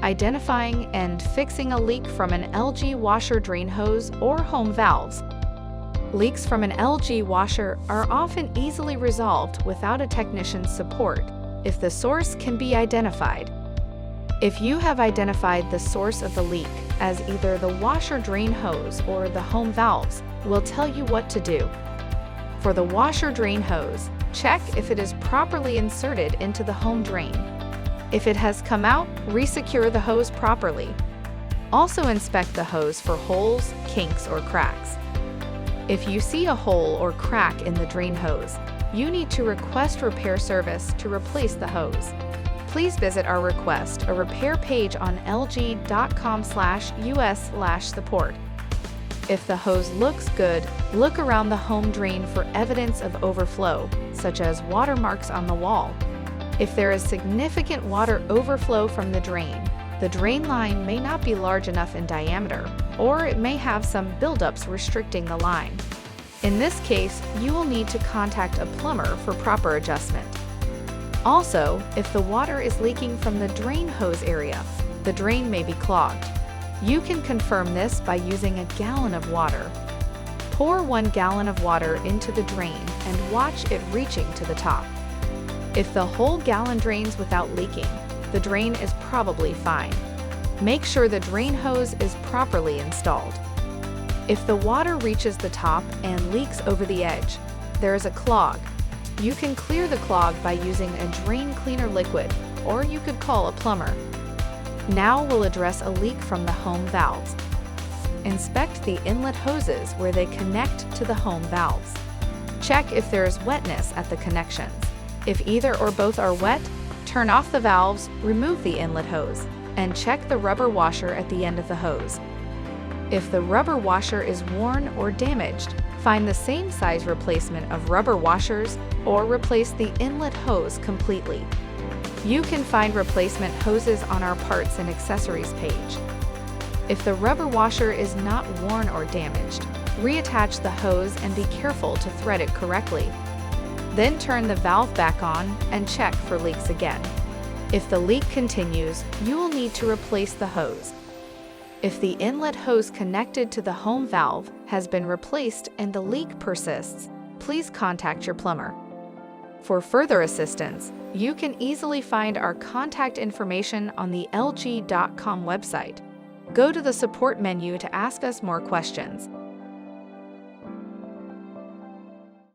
identifying and fixing a leak from an LG washer drain hose or home valves. Leaks from an LG washer are often easily resolved without a technician's support if the source can be identified. If you have identified the source of the leak as either the washer drain hose or the home valves, we'll tell you what to do. For the washer drain hose, check if it is properly inserted into the home drain. If it has come out, resecure the hose properly. Also inspect the hose for holes, kinks, or cracks. If you see a hole or crack in the drain hose, you need to request repair service to replace the hose. Please visit our request a repair page on lg.com/us/support. If the hose looks good, look around the home drain for evidence of overflow, such as watermarks on the wall. If there is significant water overflow from the drain line may not be large enough in diameter, or it may have some buildups restricting the line. In this case, you will need to contact a plumber for proper adjustment. Also, if the water is leaking from the drain hose area, the drain may be clogged. You can confirm this by using a gallon of water. Pour 1 gallon of water into the drain and watch it reaching to the top. If the whole gallon drains without leaking, the drain is probably fine. Make sure the drain hose is properly installed. If the water reaches the top and leaks over the edge, there is a clog. You can clear the clog by using a drain cleaner liquid, or you could call a plumber. Now we'll address a leak from the home valves. Inspect the inlet hoses where they connect to the home valves. Check if there is wetness at the connections. If either or both are wet, turn off the valves, remove the inlet hose, and check the rubber washer at the end of the hose. If the rubber washer is worn or damaged, find the same size replacement of rubber washers or replace the inlet hose completely. You can find replacement hoses on our parts and accessories page. If the rubber washer is not worn or damaged, reattach the hose and be careful to thread it correctly. Then turn the valve back on and check for leaks again. If the leak continues, you will need to replace the hose. If the inlet hose connected to the home valve has been replaced and the leak persists, please contact your plumber. For further assistance, you can easily find our contact information on the lg.com website. Go to the support menu to ask us more questions.